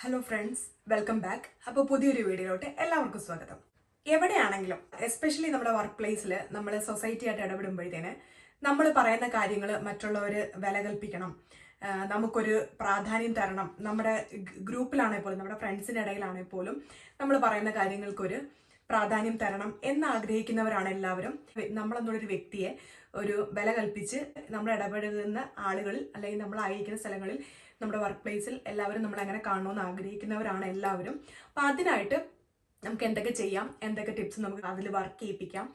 Hello friends, welcome back. അപ്പോൾ പുതിയൊരു വീഡിയോയിലോട്ട് എല്ലാവർക്കും സ്വാഗതം. എവിടെയാണെങ്കിലും എസ്പെഷ്യലി നമ്മുടെ വർക്ക് പ്ലേസിൽ നമ്മൾ സൊസൈറ്റി ആയിട്ട് ഇടപെടുമ്പോഴത്തേന് നമ്മൾ പറയുന്ന കാര്യങ്ങൾ മറ്റുള്ളവർ വില കൽപ്പിക്കണം, നമുക്കൊരു പ്രാധാന്യം തരണം. നമ്മുടെ ഗ്രൂപ്പിലാണെങ്കിൽ പോലും നമ്മുടെ ഫ്രണ്ട്സിൻ്റെ ഇടയിലാണെങ്കിൽ പോലും നമ്മൾ പറയുന്ന കാര്യങ്ങൾക്കൊരു പ്രാധാന്യം തരണം എന്ന് ആഗ്രഹിക്കുന്നവരാണ് എല്ലാവരും. നമ്മളെന്നുള്ളൊരു വ്യക്തിയെ ഒരു വില കൽപ്പിച്ച് നമ്മൾ ഇടപെടുന്ന ആളുകളിൽ അല്ലെങ്കിൽ നമ്മളായിരിക്കുന്ന സ്ഥലങ്ങളിൽ നമ്മുടെ വർക്ക് പ്ലേസിൽ എല്ലാവരും നമ്മൾ അങ്ങനെ കാണണമെന്ന് ആഗ്രഹിക്കുന്നവരാണ് എല്ലാവരും. അപ്പം അതിനായിട്ട് നമുക്ക് എന്തൊക്കെ ചെയ്യാം, എന്തൊക്കെ ടിപ്സ് നമുക്ക് അതിൽ വർക്ക് ചെയ്യിപ്പിക്കാം.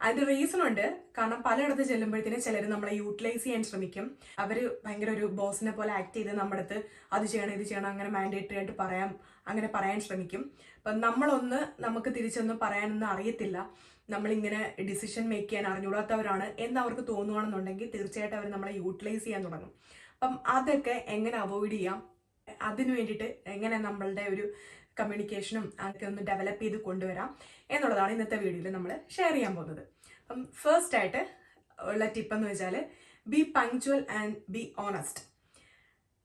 അതിൻ്റെ റീസൺ ഉണ്ട്. കാരണം പലയിടത്ത് ചെല്ലുമ്പോഴത്തേനും ചിലർ നമ്മളെ യൂട്ടിലൈസ് ചെയ്യാൻ ശ്രമിക്കും. അവർ ഭയങ്കര ഒരു ബോസിനെ പോലെ ആക്ട് ചെയ്ത് നമ്മുടെ അടുത്ത് അത് ചെയ്യണം ഇത് ചെയ്യണം അങ്ങനെ മാൻഡേറ്ററി ആയിട്ട് അങ്ങനെ പറയാൻ ശ്രമിക്കും. അപ്പം നമുക്ക് തിരിച്ചൊന്നും പറയാനൊന്നും അറിയത്തില്ല, നമ്മളിങ്ങനെ ഡിസിഷൻ മേക്ക് ചെയ്യാൻ അറിഞ്ഞുകൂടാത്തവരാണ് എന്ന് അവർക്ക് തോന്നുകയാണെന്നുണ്ടെങ്കിൽ തീർച്ചയായിട്ടും അവർ നമ്മളെ യൂട്ടിലൈസ് ചെയ്യാൻ തുടങ്ങും. അപ്പം അതൊക്കെ എങ്ങനെ അവോയ്ഡ് ചെയ്യാം, അതിനു വേണ്ടിയിട്ട് എങ്ങനെ നമ്മളുടെ ഒരു കമ്മ്യൂണിക്കേഷനും അതൊക്കെ ഒന്ന് ഡെവലപ്പ് ചെയ്ത് കൊണ്ടുവരാം എന്നുള്ളതാണ് ഇന്നത്തെ വീഡിയോയിൽ നമ്മൾ ഷെയർ ചെയ്യാൻ പോകുന്നത്. അപ്പം ഫസ്റ്റ് ആയിട്ട് ഉള്ള ടിപ്പ് എന്ന് വെച്ചാൽ B punctual and be honest.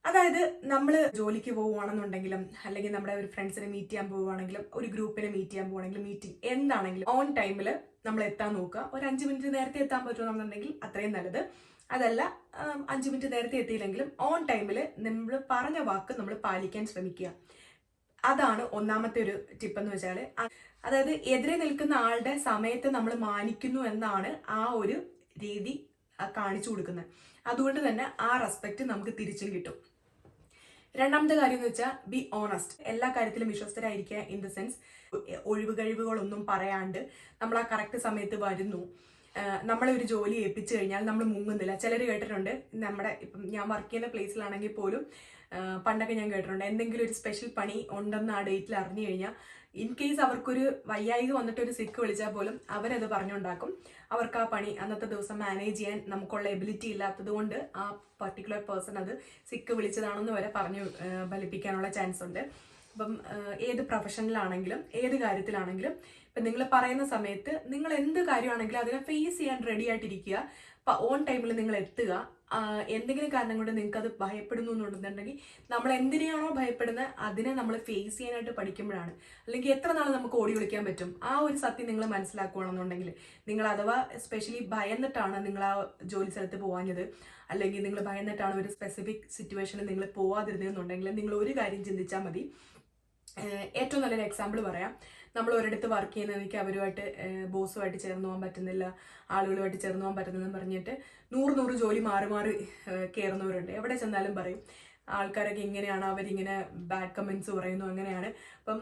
അതായത് നമ്മൾ ജോലിക്ക് പോവുകയാണെന്നുണ്ടെങ്കിലും അല്ലെങ്കിൽ നമ്മുടെ ഒരു ഫ്രണ്ട്സിനെ മീറ്റ് ചെയ്യാൻ പോവുകയാണെങ്കിലും ഒരു ഗ്രൂപ്പിനെ മീറ്റ് ചെയ്യാൻ പോവുകയാണെങ്കിലും മീറ്റിംഗ് എന്താണെങ്കിലും ഓൺ ടൈമിൽ നമ്മൾ എത്താൻ നോക്കുക. ഒരു 5 മിനിറ്റ് നേരത്തെ എത്താൻ പറ്റുമെന്നുണ്ടെങ്കിൽ അത്രയും നല്ലത്. അതല്ല 5 മിനിറ്റ് നേരത്തെ എത്തിയില്ലെങ്കിലും ഓൺ ടൈമിൽ നമ്മൾ പറഞ്ഞ വാക്ക് നമ്മൾ പാലിക്കാൻ ശ്രമിക്കുക. അതാണ് ഒന്നാമത്തെ ഒരു ടിപ്പ് എന്ന് വെച്ചാൽ. അതായത് എതിരെ നിൽക്കുന്ന ആളുടെ സമയത്ത് നമ്മൾ മാനിക്കുന്നു എന്നാണ് ആ ഒരു രീതി കാണിച്ചു കൊടുക്കുന്നത്. അതുകൊണ്ട് തന്നെ ആ റെസ്പെക്റ്റ് നമുക്ക് തിരിച്ചും കിട്ടും. രണ്ടാമത്തെ കാര്യം എന്ന് വെച്ചാൽ ബി ഓണസ്റ്റ്. എല്ലാ കാര്യത്തിലും വിശ്വസ്തരായിരിക്കുക. ഇൻ ദ സെൻസ് ഒഴിവുകഴിവുകളൊന്നും പറയാണ്ട് നമ്മൾ ആ കറക്റ്റ് സമയത്ത് വരുന്നു. നമ്മളെ ഒരു ജോലി ഏൽപ്പിച്ചു കഴിഞ്ഞാൽ നമ്മൾ മുങ്ങുന്നില്ല. ചിലർ കേട്ടിട്ടുണ്ട്, ഇപ്പം ഞാൻ വർക്ക് ചെയ്യുന്ന പ്ലേസിലാണെങ്കിൽ പോലും പണ്ടൊക്കെ ഞാൻ കേട്ടിട്ടുണ്ട്, എന്തെങ്കിലും ഒരു സ്പെഷ്യൽ പണി ഉണ്ടെന്ന് ആ ഡേറ്റിൽ അറിഞ്ഞു കഴിഞ്ഞാൽ ഇൻ കേസ് അവർക്കൊരു വയ്യായിക വന്നിട്ട് ഒരു സിക്ക് വിളിച്ചാൽ പോലും അവരത് പറഞ്ഞുണ്ടാക്കും. അവർക്ക് ആ പണി അന്നത്തെ ദിവസം മാനേജ് ചെയ്യാൻ നമുക്കുള്ള എബിലിറ്റി ഇല്ലാത്തത് കൊണ്ട് ആ പർട്ടിക്കുലർ പേഴ്സൺ അത് സിക്ക് വിളിച്ചതാണെന്ന് വരെ പറഞ്ഞു ഫലിപ്പിക്കാനുള്ള ചാൻസ് ഉണ്ട്. അപ്പം ഏത് പ്രൊഫഷനിലാണെങ്കിലും ഏത് കാര്യത്തിലാണെങ്കിലും ഇപ്പം നിങ്ങൾ പറയുന്ന സമയത്ത് നിങ്ങൾ എന്ത് കാര്യമാണെങ്കിലും അതിനെ ഫേസ് ചെയ്യാൻ റെഡി ആയിട്ടിരിക്കുക. ഓൺ ടൈമിൽ നിങ്ങൾ എത്തുക. എന്തെങ്കിലും കാരണം കൊണ്ട് നിങ്ങൾക്ക് അത് ഭയപ്പെടുന്നു എന്നുണ്ടെന്നുണ്ടെങ്കിൽ നമ്മൾ എന്തിനെയാണോ ഭയപ്പെടുന്നത് അതിനെ നമ്മൾ ഫേസ് ചെയ്യാനായിട്ട് പഠിക്കുമ്പോഴാണ്. അല്ലെങ്കിൽ എത്ര നാൾ നമുക്ക് ഓടി വിളിക്കാൻ പറ്റും? ആ ഒരു സത്യം നിങ്ങൾ മനസ്സിലാക്കുകയാണെന്നുണ്ടെങ്കിൽ, നിങ്ങൾ അഥവാ എസ്പെഷ്യലി ഭയന്നിട്ടാണ് നിങ്ങൾ ആ ജോലി സ്ഥലത്ത് പോകാഞ്ഞത്, അല്ലെങ്കിൽ നിങ്ങൾ ഭയന്നിട്ടാണ് ഒരു സ്പെസിഫിക് സിറ്റുവേഷനിൽ നിങ്ങൾ പോവാതിരുന്നതെന്നുണ്ടെങ്കിൽ നിങ്ങൾ ഒരു കാര്യം ചിന്തിച്ചാൽ മതി. ഏറ്റവും നല്ലൊരു എക്സാമ്പിൾ പറയാം. നമ്മൾ ഒരിടത്ത് വർക്ക് ചെയ്യുന്ന എനിക്ക് അവരുമായിട്ട് ബോസുമായിട്ട് ചേർന്ന് പോകാൻ പറ്റുന്നില്ല, ആളുകളുമായിട്ട് ചേർന്ന് പോകാൻ പറ്റുന്നതെന്ന് പറഞ്ഞിട്ട് 100 ജോലി മാറി കയറുന്നവരുണ്ട്. എവിടെ ചെന്നാലും പറയും ആൾക്കാരൊക്കെ ഇങ്ങനെയാണ്, അവരിങ്ങനെ ബാഡ് കമൻസ് പറയുന്നു, അങ്ങനെയാണ്. അപ്പം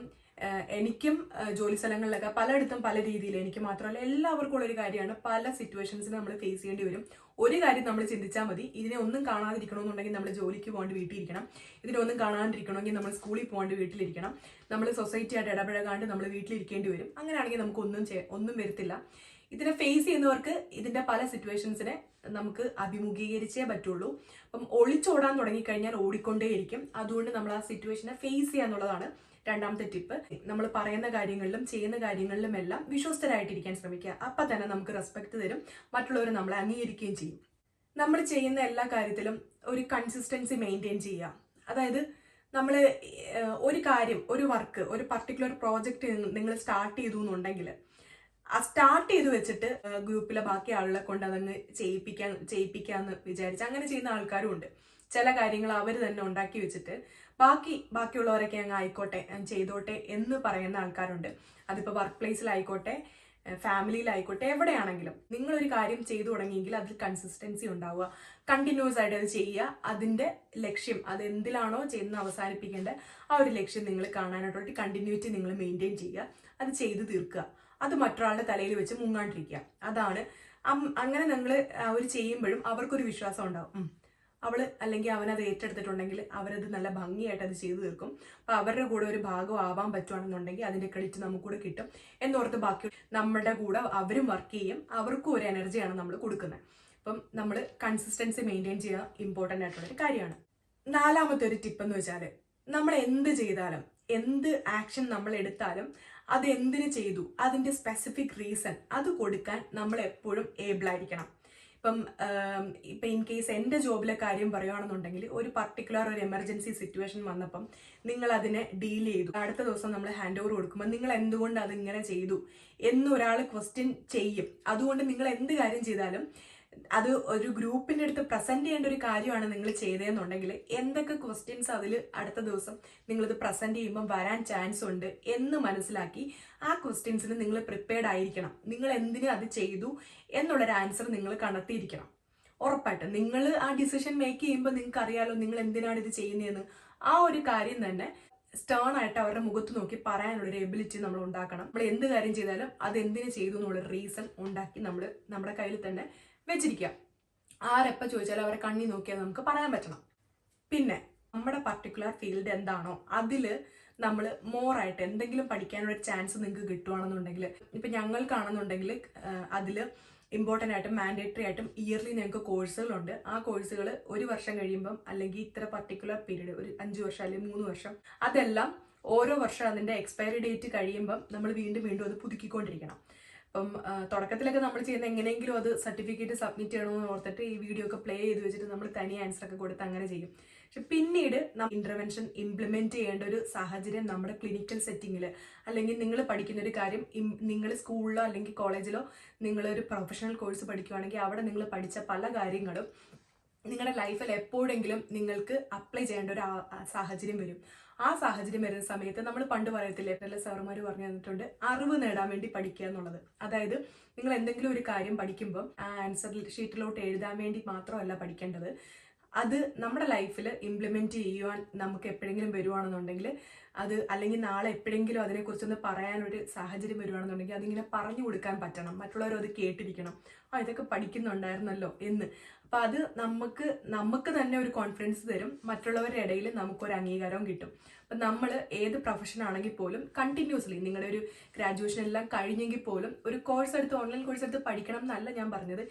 എനിക്കും ജോലി സ്ഥലങ്ങളിലൊക്കെ പലയിടത്തും പല രീതിയിൽ, എനിക്ക് മാത്രമല്ല എല്ലാവർക്കും ഉള്ളൊരു കാര്യമാണ്, പല സിറ്റുവേഷൻസിൽ നമ്മൾ ഫേസ് ചെയ്യേണ്ടി വരും. ഒരു കാര്യം നമ്മൾ ചിന്തിച്ചാൽ മതി, ഇതിനെ ഒന്നും കാണാതിരിക്കണമെന്നുണ്ടെങ്കിൽ നമ്മൾ ജോലിക്ക് പോകാണ്ട് വീട്ടിലിരിക്കണം, ഇതിനൊന്നും കാണാണ്ടിരിക്കണമെങ്കിൽ നമ്മൾ സ്കൂളിൽ പോകാണ്ട് വീട്ടിലിരിക്കണം, നമ്മൾ സൊസൈറ്റി ആയിട്ട് ഇടപഴകാണ്ട് നമ്മൾ വീട്ടിലിരിക്കേണ്ടി വരും. അങ്ങനെയാണെങ്കിൽ നമുക്ക് ഒന്നും വരത്തില്ല. ഇതിനെ ഫേസ് ചെയ്യുന്നവർക്ക് ഇതിന്റെ പല സിറ്റുവേഷൻസിനെ നമുക്ക് അഭിമുഖീകരിച്ചേ പറ്റുള്ളൂ. അപ്പം ഒളിച്ചോടാൻ തുടങ്ങിക്കഴിഞ്ഞാൽ ഓടിക്കൊണ്ടേയിരിക്കും. അതുകൊണ്ട് നമ്മൾ ആ സിറ്റുവേഷനെ ഫേസ് ചെയ്യാന്നുള്ളതാണ് രണ്ടാമത്തെ ടിപ്പ്. നമ്മൾ പറയുന്ന കാര്യങ്ങളിലും ചെയ്യുന്ന കാര്യങ്ങളിലും എല്ലാം വിശ്വസ്തരായിട്ടിരിക്കാൻ ശ്രമിക്കുക. അപ്പം തന്നെ നമുക്ക് റെസ്പെക്ട് തരും, മറ്റുള്ളവർ നമ്മളെ അംഗീകരിക്കുകയും ചെയ്യും. നമ്മൾ ചെയ്യുന്ന എല്ലാ കാര്യത്തിലും ഒരു കൺസിസ്റ്റൻസി മെയിൻറ്റെയിൻ ചെയ്യുക. അതായത് നമ്മൾ ഒരു കാര്യം, ഒരു വർക്ക്, ഒരു പർട്ടിക്കുലർ പ്രോജക്റ്റ് നിങ്ങൾ സ്റ്റാർട്ട് ചെയ്തു എന്നുണ്ടെങ്കിൽ ആ സ്റ്റാർട്ട് ചെയ്ത് വെച്ചിട്ട് ഗ്രൂപ്പിലെ ബാക്കി ആളുകളെ കൊണ്ട് അതങ്ങ് ചെയ്യിപ്പിക്കാന്ന് വിചാരിച്ച് അങ്ങനെ ചെയ്യുന്ന ആൾക്കാരും ഉണ്ട്. ചില കാര്യങ്ങൾ അവർ തന്നെ ഉണ്ടാക്കി വെച്ചിട്ട് ബാക്കിയുള്ളവരൊക്കെ അങ്ങ് ആയിക്കോട്ടെ ചെയ്തോട്ടെ എന്ന് പറയുന്ന ആൾക്കാരുണ്ട്. അതിപ്പോൾ വർക്ക് പ്ലേസിലായിക്കോട്ടെ, ഫാമിലിയിലായിക്കോട്ടെ, എവിടെയാണെങ്കിലും നിങ്ങളൊരു കാര്യം ചെയ്തു തുടങ്ങിയെങ്കിൽ അതിൽ കൺസിസ്റ്റൻസി ഉണ്ടാവുക. കണ്ടിന്യൂസ് ആയിട്ട് അത് ചെയ്യുക. അതിൻ്റെ ലക്ഷ്യം, അത് എന്തിലാണോ ചെയ്യുന്ന അവസാനിപ്പിക്കേണ്ടത് ആ ഒരു ലക്ഷ്യം നിങ്ങൾ കാണാനായിട്ടുള്ള കണ്ടിന്യൂറ്റി നിങ്ങൾ മെയിൻറ്റെയിൻ ചെയ്യുക. അത് ചെയ്ത് തീർക്കുക. അത് മറ്റൊരാളുടെ തലയിൽ വെച്ച് മുങ്ങാണ്ടിരിക്കുക. അതാണ്. അങ്ങനെ നിങ്ങൾ അവർ ചെയ്യുമ്പോഴും അവർക്കൊരു വിശ്വാസം ഉണ്ടാവും, അവള് അല്ലെങ്കിൽ അവനത് ഏറ്റെടുത്തിട്ടുണ്ടെങ്കിൽ അവരത് നല്ല ഭംഗിയായിട്ട് അത് ചെയ്തു തീർക്കും. അപ്പൊ അവരുടെ കൂടെ ഒരു ഭാഗം ആവാൻ പറ്റുവാണെന്നുണ്ടെങ്കിൽ അതിന്റെ ക്രെഡിറ്റ് നമുക്കൂടെ കിട്ടും എന്നോർത്ത് ബാക്കി നമ്മുടെ കൂടെ അവരും വർക്ക് ചെയ്യും. അവർക്കും ഒരു എനർജിയാണ് നമ്മൾ കൊടുക്കുന്നത്. അപ്പം നമ്മൾ കൺസിസ്റ്റൻസി മെയിൻറ്റെയിൻ ചെയ്യുക ഇമ്പോർട്ടൻ്റ് ആയിട്ടുള്ളൊരു കാര്യമാണ്. നാലാമത്തെ ഒരു ടിപ്പ് എന്ന് വെച്ചാൽ, നമ്മൾ എന്ത് ചെയ്താലും എന്ത് ആക്ഷൻ നമ്മൾ എടുത്താലും അത് എന്തിനു ചെയ്തു അതിന്റെ സ്പെസിഫിക് റീസൺ അത് കൊടുക്കാൻ നമ്മൾ എപ്പോഴും ഏബിൾ ആയിരിക്കണം. ഇപ്പം ഇൻ കേസ് എൻ്റെ ജോബിലെ കാര്യം പറയുകയാണെന്നുണ്ടെങ്കിൽ ഒരു പർട്ടിക്കുലർ ഒരു എമർജൻസി സിറ്റുവേഷൻ വന്നപ്പം നിങ്ങൾ അതിനെ ഡീൽ ചെയ്തു, അടുത്ത ദിവസം നമ്മൾ ഹാൻഡ് ഓവർ കൊടുക്കുമ്പോൾ നിങ്ങൾ എന്തുകൊണ്ട് അതിങ്ങനെ ചെയ്തു എന്നൊരാൾ ക്വസ്റ്റ്യൻ ചെയ്യും. അതുകൊണ്ട് നിങ്ങൾ എന്ത് കാര്യം ചെയ്താലും അത് ഒരു ഗ്രൂപ്പിൻ്റെ അടുത്ത് പ്രസന്റ് ചെയ്യേണ്ട ഒരു കാര്യമാണ് നിങ്ങൾ ചെയ്തതെന്നുണ്ടെങ്കിൽ എന്തൊക്കെ ക്വസ്റ്റ്യൻസ് അതിൽ അടുത്ത ദിവസം നിങ്ങളിത് പ്രസന്റ് ചെയ്യുമ്പോൾ വരാൻ ചാൻസ് ഉണ്ട് എന്ന് മനസ്സിലാക്കി ആ ക്വസ്റ്റ്യൻസിന് നിങ്ങൾ പ്രിപ്പയർഡ് ആയിരിക്കണം. നിങ്ങൾ എന്തിനു അത് ചെയ്തു എന്നുള്ളൊരു ആൻസർ നിങ്ങൾ കണ്ടെത്തിയിരിക്കണം. ഉറപ്പായിട്ടും നിങ്ങൾ ആ ഡിസിഷൻ മേക്ക് ചെയ്യുമ്പോൾ നിങ്ങൾക്ക് അറിയാലോ നിങ്ങൾ എന്തിനാണ് ഇത് ചെയ്യുന്നതെന്ന്. ആ ഒരു കാര്യം തന്നെ സ്റ്റേൺ ആയിട്ട് അവരുടെ മുഖത്ത് നോക്കി പറയാനുള്ളൊരു എബിലിറ്റി നമ്മൾ ഉണ്ടാക്കണം. നമ്മൾ എന്ത് കാര്യം ചെയ്താലും അത് എന്തിനു ചെയ്തു എന്നുള്ളൊരു റീസൺ ഉണ്ടാക്കി നമ്മൾ നമ്മുടെ കയ്യിൽ തന്നെ വെച്ചിരിക്കുക. ആരെപ്പോൾ ചോദിച്ചാലും അവരെ കണ്ണി നോക്കിയാൽ നമുക്ക് പറയാൻ പറ്റണം. പിന്നെ നമ്മുടെ പർട്ടിക്കുലർ ഫീൽഡ് എന്താണോ അതിൽ നമ്മൾ മോറായിട്ട് എന്തെങ്കിലും പഠിക്കാനുള്ള ചാൻസ് നിങ്ങൾക്ക് കിട്ടുവാണെന്നുണ്ടെങ്കിൽ, ഇപ്പം ഞങ്ങൾക്കാണെന്നുണ്ടെങ്കിൽ അതിൽ ഇമ്പോർട്ടൻ്റ് ആയിട്ടും മാൻഡേറ്ററി ആയിട്ടും ഇയർലി ഞങ്ങൾക്ക് കോഴ്സുകളുണ്ട്. ആ കോഴ്സുകൾ ഒരു വർഷം കഴിയുമ്പം അല്ലെങ്കിൽ ഇത്ര പർട്ടിക്കുലർ പീരീഡ് ഒരു 5 വർഷം അല്ലെങ്കിൽ 3 വർഷം അതെല്ലാം ഓരോ വർഷം അതിൻ്റെ എക്സ്പയറി ഡേറ്റ് കഴിയുമ്പം നമ്മൾ വീണ്ടും അത് പുതുക്കിക്കൊണ്ടിരിക്കണം. അപ്പം തുടക്കത്തിലൊക്കെ നമ്മൾ ചെയ്യുന്ന എങ്ങനെയെങ്കിലും അത് സർട്ടിഫിക്കറ്റ് സബ്മിറ്റ് ചെയ്യണമെന്ന് ഓർത്തിട്ട് ഈ വീഡിയോ ഒക്കെ പ്ലേ ചെയ്ത് വെച്ചിട്ട് നമ്മൾ തനി ആൻസർ ഒക്കെ കൊടുത്ത് അങ്ങനെ ചെയ്യും. പക്ഷെ പിന്നീട് ഇന്റർവെൻഷൻ ഇംപ്ലിമെന്റ് ചെയ്യേണ്ട ഒരു സാഹചര്യം നമ്മുടെ ക്ലിനിക്കൽ സെറ്റിങ്ങിൽ അല്ലെങ്കിൽ നിങ്ങൾ പഠിക്കുന്ന ഒരു കാര്യം നിങ്ങൾ സ്കൂളിലോ അല്ലെങ്കിൽ കോളേജിലോ നിങ്ങളൊരു പ്രൊഫഷണൽ കോഴ്സ് പഠിക്കുകയാണെങ്കിൽ അവിടെ നിങ്ങൾ പഠിച്ച പല കാര്യങ്ങളും നിങ്ങളുടെ ലൈഫിൽ എപ്പോഴെങ്കിലും നിങ്ങൾക്ക് അപ്ലൈ ചെയ്യേണ്ട ഒരു സാഹചര്യം വരും. ആ സാഹചര്യം വരുന്ന സമയത്ത് നമ്മൾ പണ്ട് പറയത്തില്ലേ, പല സാറുമാർ പറഞ്ഞു തന്നിട്ടുണ്ട്, അറിവ് നേടാൻ വേണ്ടി പഠിക്കുക എന്നുള്ളത്. അതായത് നിങ്ങൾ എന്തെങ്കിലും ഒരു കാര്യം പഠിക്കുമ്പോൾ ആ ആൻസർ ഷീറ്റിലോട്ട് എഴുതാൻ വേണ്ടി മാത്രമല്ല പഠിക്കേണ്ടത്, അത് നമ്മുടെ ലൈഫിൽ ഇംപ്ലിമെന്റ് ചെയ്യുവാൻ നമുക്ക് എപ്പോഴെങ്കിലും വരുവാണെന്നുണ്ടെങ്കിൽ അത്, അല്ലെങ്കിൽ നാളെ എപ്പോഴെങ്കിലും അതിനെക്കുറിച്ചൊന്ന് പറയാനൊരു സാഹചര്യം വരുവാണെന്നുണ്ടെങ്കിൽ അതിങ്ങനെ പറഞ്ഞു കൊടുക്കാൻ പറ്റണം, മറ്റുള്ളവരും അത് കേട്ടിരിക്കണം, ഇതൊക്കെ പഠിക്കുന്നുണ്ടായിരുന്നല്ലോ എന്ന്. അപ്പം അത് നമുക്ക് തന്നെ ഒരു കോൺഫിഡൻസ് തരും, മറ്റുള്ളവരുടെ ഇടയിൽ നമുക്കൊരു അംഗീകാരവും കിട്ടും. അപ്പം നമ്മൾ ഏത് പ്രൊഫഷൻ ആണെങ്കിൽ പോലും കണ്ടിന്യൂസ്ലി നിങ്ങളുടെ ഒരു ഗ്രാജുവേഷൻ എല്ലാം കഴിഞ്ഞെങ്കിൽ പോലും ഒരു കോഴ്സ് എടുത്ത് ഓൺലൈൻ കോഴ്സ് എടുത്ത് പഠിക്കണം എന്നല്ല ഞാൻ പറഞ്ഞത്.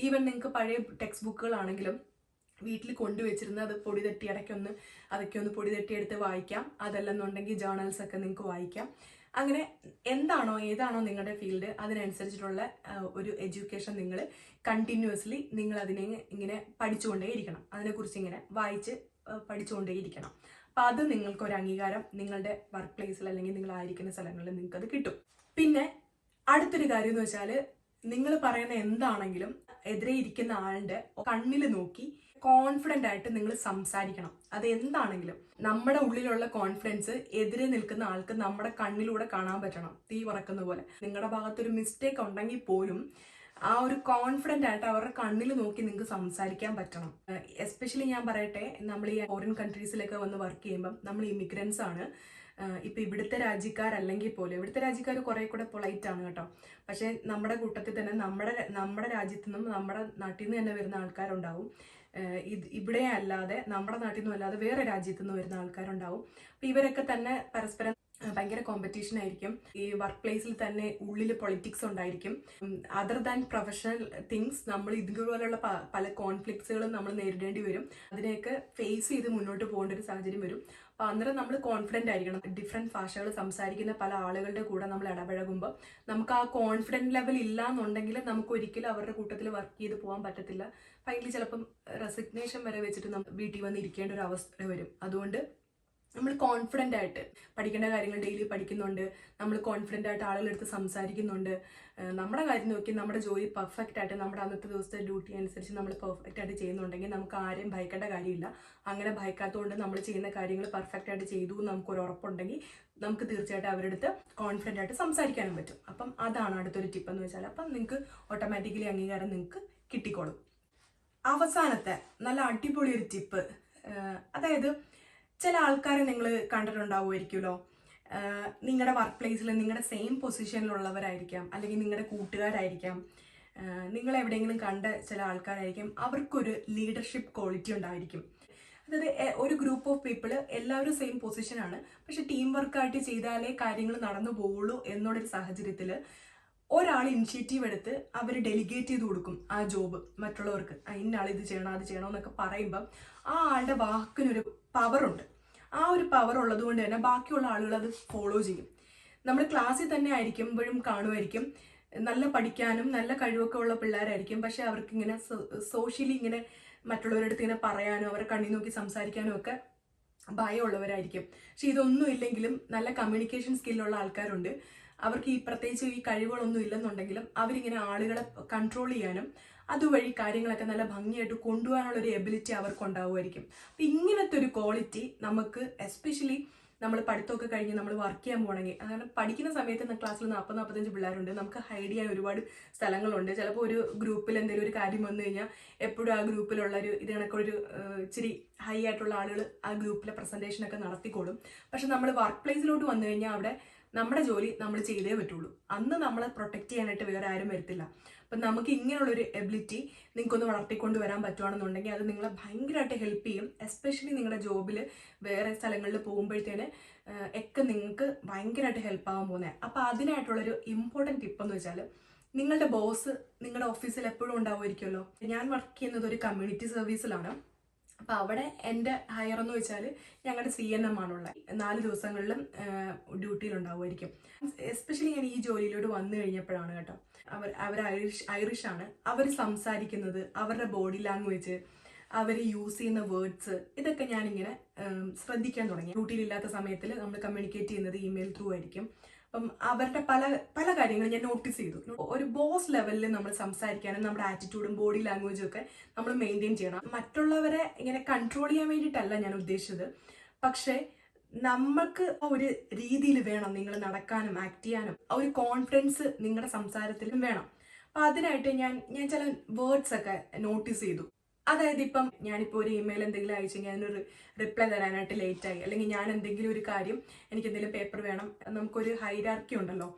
ഈവൻ നിങ്ങൾക്ക് പഴയ ടെക്സ്റ്റ് ബുക്കുകളാണെങ്കിലും വീട്ടിൽ കൊണ്ടുവച്ചിരുന്ന് അത് പൊടി തട്ടി അതൊക്കെ ഒന്ന് പൊടി തട്ടി എടുത്ത് വായിക്കാം. അതല്ലെന്നുണ്ടെങ്കിൽ ജേർണൽസ് ഒക്കെ നിങ്ങൾക്ക് വായിക്കാം. അങ്ങനെ ഏതാണോ നിങ്ങളുടെ ഫീൽഡ് അതിനനുസരിച്ചിട്ടുള്ള ഒരു എഡ്യൂക്കേഷൻ നിങ്ങൾ കണ്ടിന്യൂസ്ലി നിങ്ങൾ അതിനെ ഇങ്ങനെ പഠിച്ചുകൊണ്ടേയിരിക്കണം, അതിനെക്കുറിച്ച് ഇങ്ങനെ വായിച്ച് പഠിച്ചുകൊണ്ടേയിരിക്കണം. അപ്പം അത് നിങ്ങൾക്കൊരു അംഗീകാരം നിങ്ങളുടെ വർക്ക് പ്ലേസിൽ അല്ലെങ്കിൽ നിങ്ങളായിരിക്കുന്ന സ്ഥലങ്ങളിൽ നിങ്ങൾക്കത് കിട്ടും. പിന്നെ അടുത്തൊരു കാര്യം എന്ന് വെച്ചാൽ, നിങ്ങൾ പറയുന്ന എന്താണെങ്കിലും എതിരെ ഇരിക്കുന്ന ആളുടെ കണ്ണിൽ നോക്കി കോൺഫിഡൻ്റ് ആയിട്ട് നിങ്ങൾ സംസാരിക്കണം. അത് എന്താണെങ്കിലും നമ്മുടെ ഉള്ളിലുള്ള കോൺഫിഡൻസ് എതിരെ നിൽക്കുന്ന ആൾക്ക് നമ്മുടെ കണ്ണിലൂടെ കാണാൻ പറ്റണം, തീ പറക്കുന്ന പോലെ. നിങ്ങളുടെ ഭാഗത്തൊരു മിസ്റ്റേക്ക് ഉണ്ടെങ്കിൽ പോലും ആ ഒരു കോൺഫിഡൻ്റ് ആയിട്ട് അവരുടെ കണ്ണിൽ നോക്കി നിങ്ങൾക്ക് സംസാരിക്കാൻ പറ്റണം. എസ്പെഷ്യലി ഞാൻ പറയട്ടെ, നമ്മൾ ഈ ഫോറിൻ കൺട്രീസിലൊക്കെ വന്ന് വർക്ക് ചെയ്യുമ്പം നമ്മൾ ഇമിഗ്രൻസ് ആണ്. ഇപ്പം ഇവിടുത്തെ രാജ്യക്കാരല്ലെങ്കിൽ പോലും, ഇവിടുത്തെ രാജ്യക്കാർ കുറെ കൂടെ പൊളൈറ്റ് ആണ് കേട്ടോ. പക്ഷെ നമ്മുടെ കൂട്ടത്തിൽ തന്നെ നമ്മുടെ രാജ്യത്തു നിന്നും നമ്മുടെ നാട്ടിൽ നിന്ന് തന്നെ വരുന്ന ആൾക്കാരുണ്ടാവും. ഇവിടെ അല്ലാതെ നമ്മുടെ നാട്ടിൽ നിന്നും അല്ലാതെ വേറെ രാജ്യത്തു നിന്ന് വരുന്ന ആൾക്കാരുണ്ടാവും. അപ്പം ഇവരൊക്കെ തന്നെ പരസ്പരം ഭയങ്കര കോമ്പറ്റീഷൻ ആയിരിക്കും. ഈ വർക്ക് പ്ലേസിൽ തന്നെ ഉള്ളിൽ പൊളിറ്റിക്സ് ഉണ്ടായിരിക്കും. അതർ ദാൻ പ്രൊഫഷണൽ തിങ്സ് നമ്മൾ ഇതുപോലുള്ള പല കോൺഫ്ലിക്ട്സുകളും നമ്മൾ നേരിടേണ്ടി വരും. അതിനെയൊക്കെ ഫേസ് ചെയ്ത് മുന്നോട്ട് പോകേണ്ട ഒരു സാഹചര്യം വരും. അപ്പോൾ അന്നേരം നമ്മൾ കോൺഫിഡൻ്റ് ആയിരിക്കണം. ഡിഫറെൻറ്റ് ഭാഷകൾ സംസാരിക്കുന്ന പല ആളുകളുടെ കൂടെ നമ്മൾ ഇടപഴകുമ്പോൾ നമുക്ക് ആ കോൺഫിഡൻറ്റ് ലെവൽ ഇല്ല എന്നുണ്ടെങ്കിൽ നമുക്ക് ഒരിക്കലും അവരുടെ കൂട്ടത്തിൽ വർക്ക് ചെയ്ത് പോകാൻ പറ്റത്തില്ല. ഫൈനലി ചിലപ്പം റെസിഗ്നേഷൻ വരെ വെച്ചിട്ട് നമ്മൾ വീട്ടിൽ വന്ന് ഇരിക്കേണ്ട ഒരു അവസ്ഥ വരും. അതുകൊണ്ട് നമ്മൾ കോൺഫിഡൻ്റ് ആയിട്ട് പഠിക്കേണ്ട കാര്യങ്ങൾ ഡെയിലി പഠിക്കുന്നുണ്ട്, നമ്മൾ കോൺഫിഡൻ്റ് ആയിട്ട് ആളുകളെടുത്ത് സംസാരിക്കുന്നുണ്ട്, നമ്മുടെ കാര്യം നോക്കി നമ്മുടെ ജോലി പെർഫെക്റ്റ് ആയിട്ട് നമ്മുടെ അന്നത്തെ ദിവസത്തെ ഡ്യൂട്ടി അനുസരിച്ച് നമ്മൾ പെർഫെക്റ്റ് ആയിട്ട് ചെയ്യുന്നുണ്ടെങ്കിൽ നമുക്ക് ആരെയും ഭയക്കേണ്ട കാര്യമില്ല. അങ്ങനെ ഭയക്കാത്തതുകൊണ്ട് നമ്മൾ ചെയ്യുന്ന കാര്യങ്ങൾ പെർഫെക്റ്റ് ആയിട്ട് ചെയ്തു നമുക്കൊരു ഉറപ്പുണ്ടെങ്കിൽ നമുക്ക് തീർച്ചയായിട്ടും അവരുടെ അടുത്ത് കോൺഫിഡൻ്റ് ആയിട്ട് സംസാരിക്കാനും പറ്റും. അപ്പം അതാണ് അടുത്തൊരു ടിപ്പ് എന്ന് വെച്ചാൽ, അപ്പം നിങ്ങൾക്ക് ഓട്ടോമാറ്റിക്കലി അംഗീകാരം നിങ്ങൾക്ക് കിട്ടിക്കോളും. അവസാനത്തെ നല്ല അടിപൊളി ഒരു ടിപ്പ്, അതായത് ചില ആൾക്കാരെ നിങ്ങൾ കണ്ടിട്ടുണ്ടാവുമായിരിക്കുമല്ലോ. നിങ്ങളുടെ വർക്ക് പ്ലേസിൽ നിങ്ങളുടെ സെയിം പൊസിഷനിലുള്ളവരായിരിക്കാം, അല്ലെങ്കിൽ നിങ്ങളുടെ കൂട്ടുകാരായിരിക്കാം, നിങ്ങൾ എവിടെയെങ്കിലും കണ്ട ചില ആൾക്കാരായിരിക്കും. അവർക്കൊരു ലീഡർഷിപ്പ് ക്വാളിറ്റി ഉണ്ടായിരിക്കും. അതായത് ഒരു ഗ്രൂപ്പ് ഓഫ് പീപ്പിൾ എല്ലാവരും സെയിം പൊസിഷനാണ്, പക്ഷെ ടീം വർക്കായിട്ട് ചെയ്താലേ കാര്യങ്ങൾ നടന്നു പോവുള്ളൂ എന്നുള്ളൊരു സാഹചര്യത്തിൽ ഒരാൾ ഇനിഷ്യേറ്റീവ് എടുത്ത് അവർ ഡെലിഗേറ്റ് ചെയ്ത് കൊടുക്കും ആ ജോബ് മറ്റുള്ളവർക്ക്. ഇന്ന ആൾ ഇത് ചെയ്യണം അത് ചെയ്യണം എന്നൊക്കെ പറയുമ്പം ആ ആളുടെ വാക്കിനൊരു പവറുണ്ട്. ആ ഒരു പവർ ഉള്ളത് കൊണ്ട് തന്നെ ബാക്കിയുള്ള ആളുകൾ അത് ഫോളോ ചെയ്യും. നമ്മൾ ക്ലാസ്സിൽ തന്നെ ആയിരിക്കുമ്പോഴും കാണുമായിരിക്കും, നല്ല പഠിക്കാനും നല്ല കഴിവൊക്കെ ഉള്ള പിള്ളേരായിരിക്കും. പക്ഷെ അവർക്ക് ഇങ്ങനെ സോഷ്യലി ഇങ്ങനെ മറ്റുള്ളവരുടെ അടുത്ത് ഇങ്ങനെ പറയാനോ അവരെ കണ്ണി നോക്കി സംസാരിക്കാനും ഒക്കെ ഭയമുള്ളവരായിരിക്കും. പക്ഷെ ഇതൊന്നും ഇല്ലെങ്കിലും നല്ല കമ്മ്യൂണിക്കേഷൻ സ്കില്ലുള്ള ആൾക്കാരുണ്ട്. അവർക്ക് ഈ പ്രത്യേകിച്ച് ഈ കഴിവുകളൊന്നും ഇല്ലെന്നുണ്ടെങ്കിലും അവരിങ്ങനെ ആളുകളെ കൺട്രോൾ ചെയ്യാനും അതുവഴി കാര്യങ്ങളൊക്കെ നല്ല ഭംഗിയായിട്ട് കൊണ്ടുപോകാനുള്ള ഒരു എബിലിറ്റി അവർക്ക് ഉണ്ടാവുമായിരിക്കും. അപ്പം ഇങ്ങനത്തെ ഒരു ക്വാളിറ്റി നമുക്ക് എസ്പെഷ്യലി നമ്മൾ പഠിത്തമൊക്കെ കഴിഞ്ഞ് നമ്മൾ വർക്ക് ചെയ്യാൻ പോകണമെങ്കിൽ, അങ്ങനെ പഠിക്കുന്ന സമയത്ത് ക്ലാസ്സിൽ 40-45 പിള്ളേരുണ്ട്, നമുക്ക് ഹൈഡ് ചെയ്യാൻ ഒരുപാട് സ്ഥലങ്ങളുണ്ട്. ചിലപ്പോൾ ഒരു ഗ്രൂപ്പിൽ എന്തെങ്കിലും ഒരു കാര്യം വന്നു കഴിഞ്ഞാൽ എപ്പോഴും ആ ഗ്രൂപ്പിലുള്ള ഒരു ഇത് കണക്കൊരു ഇച്ചിരി ഹൈ ആയിട്ടുള്ള ആളുകൾ ആ ഗ്രൂപ്പിലെ പ്രസന്റേഷനൊക്കെ നടത്തിക്കോളും. പക്ഷെ നമ്മൾ വർക്ക് പ്ലേസിലോട്ട് വന്നു കഴിഞ്ഞാൽ അവിടെ നമ്മുടെ ജോലി നമ്മൾ ചെയ്തേ പറ്റുള്ളൂ. അന്ന് നമ്മളെ പ്രൊട്ടക്ട് ചെയ്യാനായിട്ട് വേറെ ആരും വരത്തില്ല. അപ്പം നമുക്ക് ഇങ്ങനെയുള്ളൊരു എബിലിറ്റി നിങ്ങൾക്കൊന്ന് വളർത്തിക്കൊണ്ട് വരാൻ പറ്റുവാണെന്നുണ്ടെങ്കിൽ അത് നിങ്ങളെ ഭയങ്കരമായിട്ട് ഹെൽപ്പ് ചെയ്യും. എസ്പെഷ്യലി നിങ്ങളുടെ ജോബിൽ വേറെ സ്ഥലങ്ങളിൽ പോകുമ്പോഴത്തേന് ഒക്കെ നിങ്ങൾക്ക് ഭയങ്കരമായിട്ട് ഹെൽപ്പ് ആവാൻ പോകുന്നത്. അപ്പോൾ അതിനായിട്ടുള്ളൊരു ഇമ്പോർട്ടൻറ്റ് ടിപ്പ് എന്ന് വെച്ചാൽ, നിങ്ങളുടെ ബോസ് നിങ്ങളുടെ ഓഫീസിൽ എപ്പോഴും ഉണ്ടാവുമായിരിക്കുമല്ലോ. ഞാൻ വർക്ക് ചെയ്യുന്നത് ഒരു കമ്മ്യൂണിറ്റി സർവീസിലാണ്. അപ്പോൾ അവിടെ എൻ്റെ ഹയർ എന്ന് വെച്ചാൽ ഞങ്ങളുടെ CNM ആണുള്ളത്. 4 ദിവസങ്ങളിലും ഡ്യൂട്ടിയിലുണ്ടാവുമായിരിക്കും. എസ്പെഷ്യലി ഞാൻ ഈ ജോലിയിലോട്ട് വന്നു കഴിഞ്ഞപ്പോഴാണ് കേട്ടോ, അവർ ഐറിഷ് ആണ്. അവർ സംസാരിക്കുന്നത്, അവരുടെ ബോഡി ലാംഗ്വേജ്, അവർ യൂസ് ചെയ്യുന്ന വേർഡ്സ്, ഇതൊക്കെ ഞാനിങ്ങനെ ശ്രദ്ധിക്കാൻ തുടങ്ങി. ഡ്യൂട്ടിയിലില്ലാത്ത സമയത്തിൽ നമ്മൾ കമ്മ്യൂണിക്കേറ്റ് ചെയ്യുന്നത് ഇമെയിൽ ത്രൂ ആയിരിക്കും. അപ്പം അവരുടെ പല പല കാര്യങ്ങളും ഞാൻ നോട്ടീസ് ചെയ്തു. ഒരു ബോസ് ലെവലിൽ നമ്മൾ സംസാരിക്കാനും നമ്മുടെ ആറ്റിറ്റ്യൂഡും ബോഡി ലാംഗ്വേജും ഒക്കെ നമ്മൾ മെയിൻറ്റെയിൻ ചെയ്യണം. മറ്റുള്ളവരെ ഇങ്ങനെ കൺട്രോൾ ചെയ്യാൻ വേണ്ടിയിട്ടല്ല ഞാൻ ഉദ്ദേശിച്ചത്, പക്ഷേ നമ്മൾക്ക് ഒരു രീതിയിൽ വേണം നിങ്ങൾ നടക്കാനും ആക്ട് ചെയ്യാനും. ആ ഒരു കോൺഫിഡൻസ് നിങ്ങളുടെ സംസാരത്തിലും വേണം. അപ്പം അതിനായിട്ട് ഞാൻ ചില വേർഡ്സ് ഒക്കെ നോട്ടീസ് ചെയ്തു. അതായത് ഇപ്പം ഞാനിപ്പോൾ ഒരു ഇമെയിൽ എന്തെങ്കിലും അയച്ചെങ്കിൽ അതിനൊരു റിപ്ലൈ തരാനായിട്ട് ലേറ്റായി, അല്ലെങ്കിൽ ഞാൻ എന്തെങ്കിലും ഒരു കാര്യം എനിക്ക് എന്തെങ്കിലും പേപ്പർ വേണം, നമുക്കൊരു ഹൈരാർക്കി ഉണ്ടല്ലോ.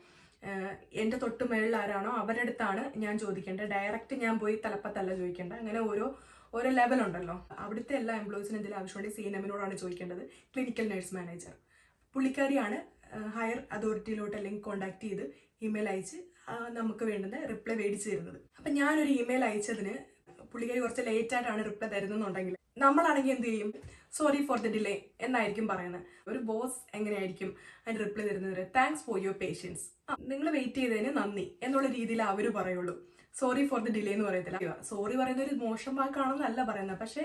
എൻ്റെ തൊട്ട് മേളിൽ ആരാണോ അവരുടെ അടുത്താണ് ഞാൻ ചോദിക്കേണ്ടത്. ഡയറക്റ്റ് ഞാൻ പോയി തലപ്പത്തല്ല ചോദിക്കേണ്ടത്. അങ്ങനെ ഓരോ ലെവലുണ്ടല്ലോ. അവിടുത്തെ എല്ലാ എംപ്ലോയീസിനും എന്തെങ്കിലും ആവശ്യമുണ്ടെങ്കിൽ CNMനോടാണ് ചോദിക്കേണ്ടത്. ക്ലിനിക്കൽ നഴ്സ് മാനേജർ പുള്ളിക്കാരിയാണ് ഹയർ അതോറിറ്റിയിലോട്ട് അല്ലെങ്കിൽ കോൺടാക്ട് ചെയ്ത് ഇമെയിൽ അയച്ച് നമുക്ക് വേണ്ടുന്ന റിപ്ലൈ മേടിച്ച് തരുന്നത്. അപ്പം ഞാനൊരു ഇമെയിൽ അയച്ചതിന് പുള്ളിക്കാരി കുറച്ച് ലേറ്റ് ആയിട്ടാണ് റിപ്ലൈ തരുന്നുണ്ടെങ്കിൽ നമ്മളാണെങ്കിൽ എന്ത് ചെയ്യും? സോറി ഫോർ ദ ഡിലേ എന്നായിരിക്കും പറയുന്നത്. ഒരു ബോസ് എങ്ങനെയായിരിക്കും അതിന് റിപ്ലൈ തരുന്നത്? താങ്ക്സ് ഫോർ യുവർ പേഷ്യൻസ്, നിങ്ങൾ വെയിറ്റ് ചെയ്തതിന് നന്ദി എന്നുള്ള രീതിയിൽ അവർ പറയുള്ളൂ. സോറി ഫോർ ദ ഡിലേ എന്ന് പറയത്തില്ല. സോറി പറയുന്ന ഒരു മോശം വാക്കാണെന്നല്ല പറയുന്നത്, പക്ഷെ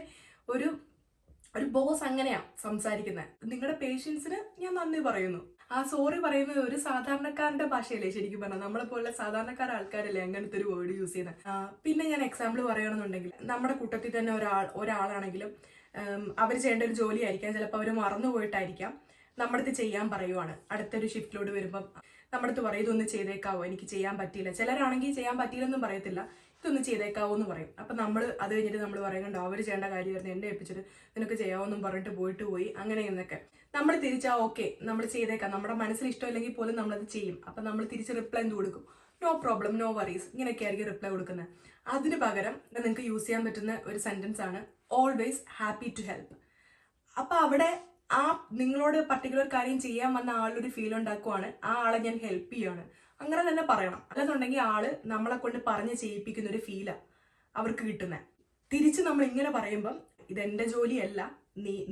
ഒരു ബോസ് അങ്ങനെയാ സംസാരിക്കുന്നത്. നിങ്ങളുടെ പേഷ്യൻസിന് ഞാൻ നന്ദി പറയുന്നു. ആ സോറി പറയുന്നത് ഒരു സാധാരണക്കാരന്റെ ഭാഷയല്ലേ ശരിക്കും പറഞ്ഞാൽ. നമ്മളെപ്പോലുള്ള സാധാരണക്കാര ആൾക്കാരല്ലേ അങ്ങനത്തെ ഒരു വേർഡ് യൂസ് ചെയ്യുന്നത്. പിന്നെ ഞാൻ എക്സാമ്പിൾ പറയുകയാണെന്നുണ്ടെങ്കിൽ, നമ്മുടെ കൂട്ടത്തിൽ തന്നെ ഒരാളാണെങ്കിലും അവർ ചെയ്യേണ്ട ഒരു ജോലി ആയിരിക്കാം, ചിലപ്പോൾ അവർ മറന്നുപോയിട്ടായിരിക്കാം നമ്മുടെ അടുത്ത് ചെയ്യാൻ പറയുവാണ്. അടുത്തൊരു ഷിഫ്റ്റിലോട്ട് വരുമ്പം നമ്മുടെ അടുത്ത് പറയും ഇതൊന്ന് ചെയ്തേക്കാവോ, എനിക്ക് ചെയ്യാൻ പറ്റിയില്ല. ചിലരാണെങ്കിൽ ചെയ്യാൻ പറ്റിയില്ലെന്നും പറയത്തില്ല, ഇതൊന്ന് ചെയ്തേക്കാവോ എന്ന് പറയും. അപ്പം നമ്മൾ അത് കഴിഞ്ഞിട്ട് നമ്മൾ പറയുന്നുണ്ടോ അവർ ചെയ്യേണ്ട കാര്യമായിരുന്നു, എന്നെ ഏൽപ്പിച്ചിട്ട് നിനക്ക് ചെയ്യാവോന്നും പറഞ്ഞിട്ട് പോയി അങ്ങനെ എന്നൊക്കെ. നമ്മൾ തിരിച്ചാ ഓക്കെ നമ്മൾ ചെയ്തേക്കാം, നമ്മുടെ മനസ്സിൽ ഇഷ്ടമില്ലെങ്കിൽ പോലും നമ്മളത് ചെയ്യും. അപ്പം നമ്മൾ തിരിച്ച് റിപ്ലൈ എന്ത് കൊടുക്കും? നോ പ്രോബ്ലം, നോ വറീസ്, ഇങ്ങനെയൊക്കെ ആയിരിക്കും റിപ്ലൈ കൊടുക്കുന്നത്. അതിന് പകരം നിങ്ങൾക്ക് യൂസ് ചെയ്യാൻ പറ്റുന്ന ഒരു സെന്റൻസ് ആണ് ഓൾവേസ് ഹാപ്പി ടു ഹെൽപ്പ്. അപ്പം അവിടെ ആ നിങ്ങളോട് പർട്ടിക്കുലർ കാര്യം ചെയ്യാൻ വന്ന ആളൊരു ഫീൽ ഉണ്ടാക്കുവാണ്, ആ ആളെ ഞാൻ ഹെൽപ്പ് ചെയ്യുകയാണ്, അങ്ങനെ തന്നെ പറയണം. അല്ലെന്നുണ്ടെങ്കിൽ ആള് നമ്മളെ കൊണ്ട് പറഞ്ഞ് ചെയ്യിപ്പിക്കുന്ന ഒരു ഫീലാണ് അവർക്ക് കിട്ടുന്നത്. തിരിച്ച് നമ്മൾ ഇങ്ങനെ പറയുമ്പം ഇതെന്റെ ജോലിയല്ല,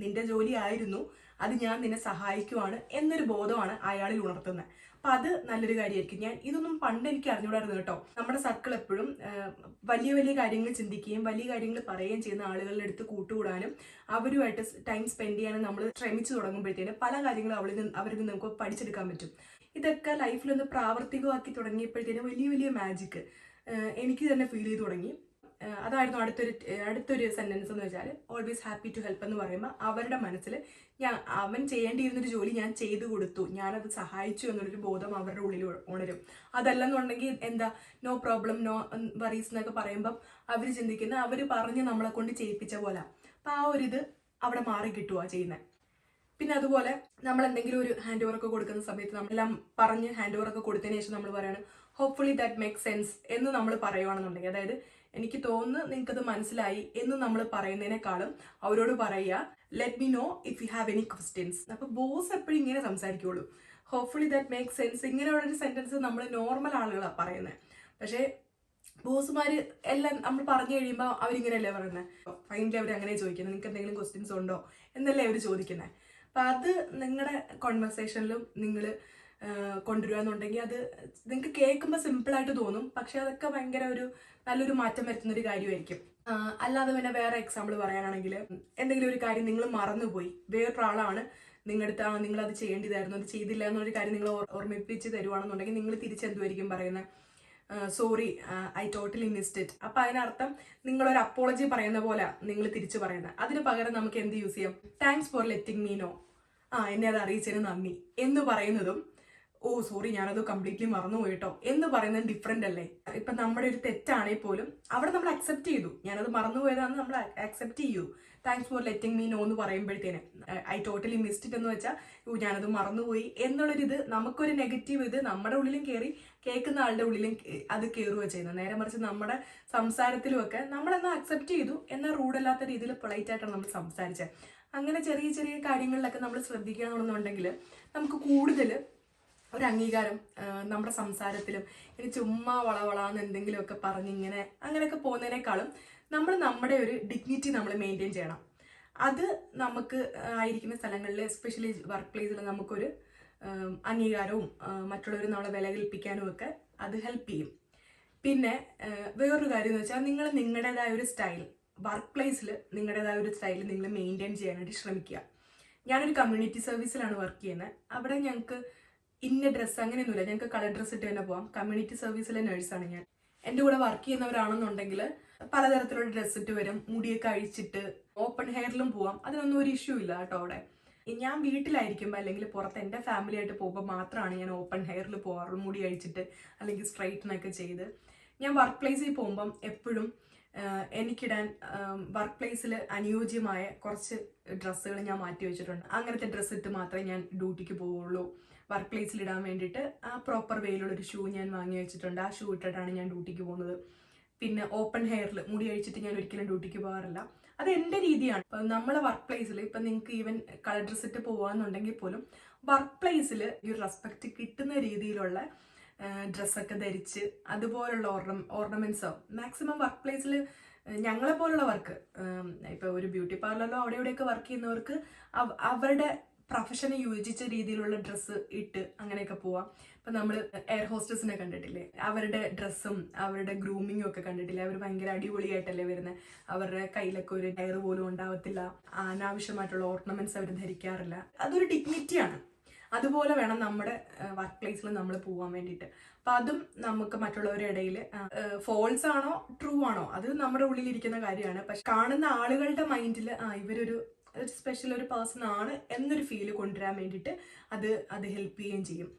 നിന്റെ ജോലി ആയിരുന്നു, അത് ഞാൻ നിന്നെ സഹായിക്കുവാണ് എന്നൊരു ബോധമാണ് അയാളിൽ ഉണർത്തുന്നത്. അപ്പൊ അത് നല്ലൊരു കാര്യമായിരിക്കും. ഇതൊന്നും പണ്ട് എനിക്ക് അറിഞ്ഞുകൂടായിരുന്നു കേട്ടോ. നമ്മുടെ സർക്കിൾ എപ്പോഴും വലിയ വലിയ കാര്യങ്ങൾ ചിന്തിക്കുകയും വലിയ കാര്യങ്ങൾ പറയുകയും ചെയ്യുന്ന ആളുകളുടെ അടുത്ത് കൂട്ടുകൂടാനും അവരുമായിട്ട് ടൈം സ്പെൻഡ് ചെയ്യാനും നമ്മൾ ശ്രമിച്ചു തുടങ്ങുമ്പോഴത്തേന് പല കാര്യങ്ങളും അവരിൽ നിന്ന് നമുക്ക് പഠിച്ചെടുക്കാൻ പറ്റും. ഇതൊക്കെ ലൈഫിലൊന്ന് പ്രാവർത്തികമാക്കി തുടങ്ങിയപ്പോഴത്തേനും വലിയ വലിയ മാജിക് എനിക്ക് തന്നെ ഫീൽ ചെയ്ത് തുടങ്ങി. അതായിരുന്നു അടുത്തൊരു സെന്റൻസ് എന്ന് വെച്ചാൽ ഓൾവേസ് ഹാപ്പി ടു ഹെൽപ്പ് എന്ന് പറയുമ്പോൾ അവരുടെ മനസ്സിൽ അവൻ ചെയ്യേണ്ടിയിരുന്നൊരു ജോലി ഞാൻ ചെയ്തു കൊടുത്തു, ഞാനത് സഹായിച്ചു എന്നുള്ളൊരു ബോധം അവരുടെ ഉള്ളിൽ ഉണരും. അതല്ലെന്നുണ്ടെങ്കിൽ എന്താ നോ പ്രോബ്ലം, നോ വറീസ് എന്നൊക്കെ പറയുമ്പം അവർ ചിന്തിക്കുന്ന അവർ പറഞ്ഞ് നമ്മളെ കൊണ്ട് ചെയ്യിപ്പിച്ച പോലെ. അപ്പം ആ ഒരിത് അവിടെ മാറി കിട്ടുക ചെയ്യുന്നത്. പിന്നെ അതുപോലെ നമ്മൾ എന്തെങ്കിലും ഒരു ഹാൻഡ് ഓവർ ഒക്കെ കൊടുക്കുന്ന സമയത്ത് നമ്മളെല്ലാം പറഞ്ഞ് ഹാൻഡ് ഓവർ ഒക്കെ കൊടുത്തതിന് ശേഷം നമ്മൾ പറയണം ഹോപ്പ്ഫുള്ളി ദാറ്റ് മേക്ക് സെൻസ് എന്ന് നമ്മൾ പറയുകയാണെന്നുണ്ടെങ്കിൽ, അതായത് എനിക്ക് തോന്നുന്നു നിങ്ങൾക്കത് മനസ്സിലായി എന്ന് നമ്മൾ പറയുന്നതിനേക്കാളും അവരോട് പറയുക let me know if you have any questions. അപ്പൊ ബോസ് എപ്പോഴും ഇങ്ങനെ സംസാരിക്കുള്ളൂ, ഹോപ്പ്ഫുള്ളി ദാറ്റ് മേക്ക് സെൻസ് ഇങ്ങനെയുള്ളൊരു സെന്റൻസ് നമ്മൾ നോർമൽ ആളുകളാണ് പറയുന്നത്. പക്ഷേ ബോസുമാര് എല്ലാം നമ്മൾ പറഞ്ഞു കഴിയുമ്പോൾ അവരിങ്ങനെയല്ലേ പറയുന്നത്, ഫൈനലി അവർ അങ്ങനെ ചോദിക്കുന്നത് നിങ്ങൾക്ക് എന്തെങ്കിലും ക്വസ്റ്റ്യൻസ് ഉണ്ടോ എന്നല്ലേ അവർ ചോദിക്കുന്നത്. അപ്പം അത് നിങ്ങളുടെ കോൺവെർസേഷനിലും നിങ്ങൾ കൊണ്ടുവരിക എന്നുണ്ടെങ്കിൽ അത് നിങ്ങൾക്ക് കേൾക്കുമ്പോൾ സിമ്പിളായിട്ട് തോന്നും, പക്ഷെ അതൊക്കെ ഭയങ്കര നല്ലൊരു മാറ്റം വരുത്തുന്ന ഒരു കാര്യമായിരിക്കും. അല്ലാതെ പിന്നെ വേറെ എക്സാമ്പിൾ പറയാനാണെങ്കിൽ, എന്തെങ്കിലും ഒരു കാര്യം നിങ്ങൾ മറന്നുപോയി, വേറൊരാളാണ് നിങ്ങളുടെ നിങ്ങളത് ചെയ്യേണ്ടതായിരുന്നു, അത് ചെയ്തില്ല എന്നൊരു കാര്യം നിങ്ങൾ ഓർമ്മിപ്പിച്ച് തരുവാണെന്നുണ്ടെങ്കിൽ നിങ്ങൾ തിരിച്ചെന്തുമായിരിക്കും പറയുന്നത്? Sorry, I totally missed it. അപ്പൊ അതിനർത്ഥം നിങ്ങളൊരു അപ്പോളജി പറയുന്ന പോലെ നിങ്ങൾ തിരിച്ചു പറയുന്നത്. അതിന് പകരം നമുക്ക് എന്ത് യൂസ് ചെയ്യാം? Thanks for letting me know, എന്നെ അത് അറിയിച്ചതിന് നന്ദി എന്ന് പറയുന്നതും, ഓ സോറി ഞാനത് കംപ്ലീറ്റ്ലി മറന്നുപോയി കേട്ടോ എന്ന് പറയുന്നത് ഡിഫറെന്റ് അല്ലേ? ഇപ്പൊ നമ്മുടെ ഒരു തെറ്റാണെങ്കിൽ പോലും അവിടെ നമ്മൾ അക്സെപ്റ്റ് ചെയ്തു, ഞാനത് മറന്നുപോയതാണെന്ന് നമ്മൾ അക്സെപ്റ്റ് ചെയ്യൂ. Thanks for letting me know എന്ന് പറയുമ്പോഴത്തേന്, ഐ ടോട്ടലി മിസ്ഡ് ഇറ്റ് എന്ന് വെച്ചാൽ ഞാനത് മറന്നുപോയി എന്നുള്ളൊരിത്, നമുക്കൊരു നെഗറ്റീവ് ഇത് നമ്മുടെ ഉള്ളിലും കയറി കേൾക്കുന്ന ആളുടെ ഉള്ളിലും അത് കയറുകയോ ചെയ്യുന്നത്. നേരെ മറിച്ച് നമ്മുടെ സംസാരത്തിലും ഒക്കെ നമ്മളെന്നാ അക്സെപ്റ്റ് ചെയ്തു, എന്നാൽ റൂഡല്ലാത്ത രീതിയിൽ പൊളൈറ്റ് ആയിട്ടാണ് നമ്മൾ സംസാരിച്ചത്. അങ്ങനെ ചെറിയ ചെറിയ കാര്യങ്ങളിലൊക്കെ നമ്മൾ ശ്രദ്ധിക്കുകയാണെന്നുണ്ടെങ്കിൽ നമുക്ക് കൂടുതൽ ഒരു അംഗീകാരം നമ്മുടെ സംസാരത്തിലും, ഇനി ചുമ്മാ വളവളാന്ന് എന്തെങ്കിലുമൊക്കെ പറഞ്ഞിങ്ങനെ അങ്ങനെയൊക്കെ പോകുന്നതിനേക്കാളും നമ്മൾ നമ്മുടെ ഒരു ഡിഗ്നിറ്റി നമ്മൾ മെയിൻറ്റെയിൻ ചെയ്യണം. അത് നമുക്ക് ആയിരിക്കുന്ന സ്ഥലങ്ങളിൽ, എസ്പെഷ്യലി വർക്ക് പ്ലേസിൽ നമുക്കൊരു അംഗീകാരവും മറ്റുള്ളവർ നമ്മളെ വില കൽപ്പിക്കാനും ഒക്കെ അത് ഹെൽപ്പ് ചെയ്യും. പിന്നെ വേറൊരു കാര്യം എന്ന് വെച്ചാൽ, നിങ്ങൾ നിങ്ങളുടേതായ ഒരു സ്റ്റൈൽ വർക്ക് പ്ലേസിൽ നിങ്ങളുടേതായ ഒരു സ്റ്റൈൽ നിങ്ങൾ മെയിൻറ്റെയിൻ ചെയ്യാനായിട്ട് ശ്രമിക്കുക. ഞാനൊരു കമ്മ്യൂണിറ്റി സർവീസിലാണ് വർക്ക് ചെയ്യുന്നത്. അവിടെ ഞങ്ങൾക്ക് ഇന്ന ഡ്രസ്സ് അങ്ങനെയൊന്നുമില്ല, ഞങ്ങൾക്ക് കളർ ഡ്രസ്സ് ഇട്ട് തന്നെ പോവാം. കമ്മ്യൂണിറ്റി സർവീസിലെ നേഴ്സാണ് ഞാൻ. എൻ്റെ കൂടെ വർക്ക് ചെയ്യുന്നവരാണെന്നുണ്ടെങ്കിൽ പലതരത്തിലുള്ള ഡ്രസ്സ് ഇട്ട് വരും, മുടിയൊക്കെ അഴിച്ചിട്ട് ഓപ്പൺ ഹെയറിലും പോവാം. അതിനൊന്നും ഒരു ഇഷ്യൂ ഇല്ല കേട്ടോ. അവിടെ ഞാൻ വീട്ടിലായിരിക്കുമ്പോൾ അല്ലെങ്കിൽ പുറത്ത് എൻ്റെ ഫാമിലി ആയിട്ട് പോകുമ്പോൾ മാത്രമാണ് ഞാൻ ഓപ്പൺ ഹെയറിൽ പോകാറുള്ളൂ, മുടി അഴിച്ചിട്ട് അല്ലെങ്കിൽ സ്ട്രൈറ്റനൊക്കെ ചെയ്ത്. ഞാൻ വർക്ക് പ്ലേസിൽ പോകുമ്പം എപ്പോഴും എനിക്കിടാൻ വർക്ക് പ്ലേസിൽ അനുയോജ്യമായ കുറച്ച് ഡ്രസ്സുകൾ ഞാൻ മാറ്റി വെച്ചിട്ടുണ്ട്. അങ്ങനത്തെ ഡ്രസ്സ് ഇട്ട് മാത്രമേ ഞാൻ ഡ്യൂട്ടിക്ക് പോവുള്ളൂ. വർക്ക് പ്ലേസിൽ ഇടാൻ വേണ്ടിയിട്ട് ആ പ്രോപ്പർ വേയിലുള്ളൊരു ഷൂ ഞാൻ വാങ്ങി വെച്ചിട്ടുണ്ട്. ആ ഷൂ ഇട്ടിട്ടാണ് ഞാൻ ഡ്യൂട്ടിക്ക് പോകുന്നത്. പിന്നെ ഓപ്പൺ ഹെയറിൽ മുടി അഴിച്ചിട്ട് ഞാൻ ഒരിക്കലും ഡ്യൂട്ടിക്ക് പോകാറില്ല. അത് എൻ്റെ രീതിയാണ്. ഇപ്പം നമ്മളെ വർക്ക് പ്ലേസിൽ ഇപ്പം നിങ്ങൾക്ക് ഈവൻ കളർ ഡ്രസ് ഇട്ട് പോകാമെന്നുണ്ടെങ്കിൽ പോലും വർക്ക് പ്ലേസിൽ ഈ റെസ്പെക്റ്റ് കിട്ടുന്ന രീതിയിലുള്ള ഡ്രസ്സൊക്കെ ധരിച്ച് അതുപോലുള്ള ഓർണമെന്റ്സോ മാക്സിമം വർക്ക് പ്ലേസിൽ ഞങ്ങളെ പോലുള്ള വർക്ക്, ഇപ്പോൾ ഒരു ബ്യൂട്ടി പാർലറിലോ അവിടെ ഇവിടെയൊക്കെ വർക്ക് ചെയ്യുന്നവർക്ക് അവരുടെ പ്രൊഫഷന് യോജിച്ച രീതിയിലുള്ള ഡ്രസ്സ് ഇട്ട് അങ്ങനെയൊക്കെ പോവാം. ഇപ്പം നമ്മൾ എയർ ഹോസ്റ്റസിനെ കണ്ടിട്ടില്ലേ, അവരുടെ ഡ്രസ്സും അവരുടെ ഗ്രൂമിങ്ങും ഒക്കെ കണ്ടിട്ടില്ലേ? അവർ ഭയങ്കര അടിപൊളിയായിട്ടല്ലേ വരുന്നത്. അവരുടെ കയ്യിലൊക്കെ ഒരു ഹെയർ പോലും ഉണ്ടാവത്തില്ല, അനാവശ്യമായിട്ടുള്ള ഓർണമെന്റ്സ് അവർ ധരിക്കാറില്ല. അതൊരു ഡിഗ്നിറ്റിയാണ്. അതുപോലെ വേണം നമ്മുടെ വർക്ക് പ്ലേസിൽ നമ്മൾ പോകാൻ വേണ്ടിയിട്ട്. അപ്പം അതും നമുക്ക് മറ്റുള്ളവരുടെ ഇടയിൽ ഫോൾസ് ആണോ ട്രൂ ആണോ അത് നമ്മുടെ ഉള്ളിലിരിക്കുന്ന കാര്യമാണ്. പക്ഷെ കാണുന്ന ആളുകളുടെ മൈൻഡിൽ ഇവരൊരു സ്പെഷ്യൽ ഒരു പേഴ്സൺ ആണ് എന്നൊരു ഫീല് കൊണ്ടുവരാൻ വേണ്ടിയിട്ട് അത് ഹെൽപ്പ് ചെയ്യുകയും ചെയ്യും.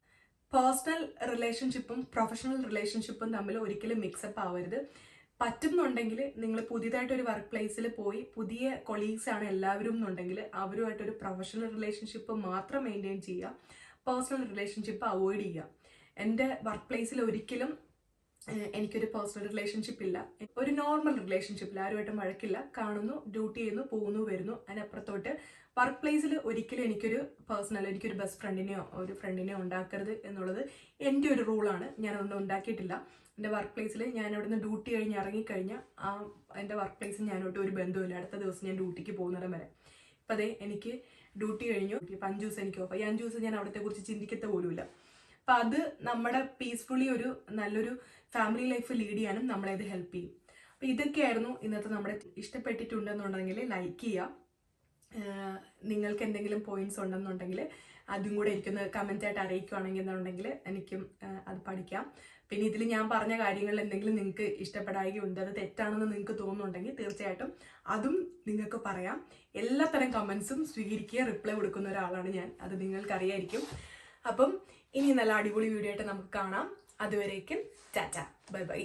പേഴ്സണൽ റിലേഷൻഷിപ്പും പ്രൊഫഷണൽ റിലേഷൻഷിപ്പും തമ്മിൽ ഒരിക്കലും മിക്സപ്പ് ആവരുത്. പറ്റുന്നുണ്ടെങ്കിൽ നിങ്ങൾ പുതിയതായിട്ടൊരു വർക്ക് പ്ലേസിൽ പോയി പുതിയ കൊളീഗ്സ് ആണ് എല്ലാവരും എന്നുണ്ടെങ്കിൽ അവരുമായിട്ടൊരു പ്രൊഫഷണൽ റിലേഷൻഷിപ്പ് മാത്രം മെയിൻറ്റെയിൻ ചെയ്യുക, പേഴ്സണൽ റിലേഷൻഷിപ്പ് അവോയ്ഡ് ചെയ്യുക. എൻ്റെ വർക്ക് പ്ലേസിൽ ഒരിക്കലും എനിക്കൊരു പേഴ്സണൽ റിലേഷൻഷിപ്പ് ഇല്ല. ഒരു നോർമൽ റിലേഷൻഷിപ്പിൽ ആരുമായിട്ടും വഴക്കില്ല, കാണുന്നു, ഡ്യൂട്ടി ചെയ്യുന്നു, പോകുന്നു, വരുന്നു. അതിനപ്പുറത്തോട്ട് വർക്ക് പ്ലേസിൽ ഒരിക്കലും എനിക്കൊരു ബെസ്റ്റ് ഫ്രണ്ടിനെയോ ഒരു ഫ്രണ്ടിനെയോ ഉണ്ടാക്കരുത് എന്നുള്ളത് എൻ്റെ ഒരു റൂളാണ്. ഞാനതൊന്നും ഉണ്ടാക്കിയിട്ടില്ല. എൻ്റെ വർക്ക് പ്ലേസിൽ ഞാൻ അവിടുന്ന് ഡ്യൂട്ടി കഴിഞ്ഞ് ഇറങ്ങിക്കഴിഞ്ഞാൽ എൻ്റെ വർക്ക് പ്ലേസിൽ ഞാനോട്ട് ഒരു ബന്ധമില്ല. അടുത്ത ദിവസം ഞാൻ ഡ്യൂട്ടിക്ക് പോകുന്നിടം വരെ. ഇപ്പം അതേ എനിക്ക് ഡ്യൂട്ടി കഴിഞ്ഞു, ഇപ്പം 5 ദിവസം എനിക്ക് ഓഫ്. ഈ 5 ദിവസം ഞാൻ അവിടത്തെ കുറിച്ച് ചിന്തിക്കത്ത പോലുമില്ല. അപ്പം അത് നമ്മുടെ പീസ്ഫുള്ളി ഒരു നല്ലൊരു ഫാമിലി ലൈഫ് ലീഡ് ചെയ്യാനും നമ്മളെ അത് ഹെൽപ്പ് ചെയ്യും. അപ്പം ഇതൊക്കെയായിരുന്നു ഇന്നത്തെ നമ്മുടെ. ഇഷ്ടപ്പെട്ടിട്ടുണ്ടെന്നുണ്ടെങ്കിൽ ലൈക്ക് ചെയ്യുക. നിങ്ങൾക്ക് എന്തെങ്കിലും പോയിന്റ്സ് ഉണ്ടെന്നുണ്ടെങ്കിൽ അതും കൂടെ എനിക്കൊന്ന് കമൻറ്റായിട്ട് അറിയിക്കുകയാണെങ്കിൽ എന്നുണ്ടെങ്കിൽ എനിക്കും അത് പഠിക്കാം. പിന്നെ ഇതിൽ ഞാൻ പറഞ്ഞ കാര്യങ്ങളിൽ എന്തെങ്കിലും നിങ്ങൾക്ക് ഇഷ്ടപ്പെടാവുകയുണ്ട്, അത് തെറ്റാണെന്ന് നിങ്ങൾക്ക് തോന്നുന്നുണ്ടെങ്കിൽ തീർച്ചയായിട്ടും അതും നിങ്ങൾക്ക് പറയാം. എല്ലാത്തരം കമൻസും സ്വീകരിക്കുക, റിപ്ലൈ കൊടുക്കുന്ന ഒരാളാണ് ഞാൻ, അത് നിങ്ങൾക്കറിയായിരിക്കും. അപ്പം ഇനി നല്ല അടിപൊളി വീഡിയോ ആയിട്ട് നമുക്ക് കാണാം. അതുവരേക്കും ടാറ്റ, ബൈ ബൈ.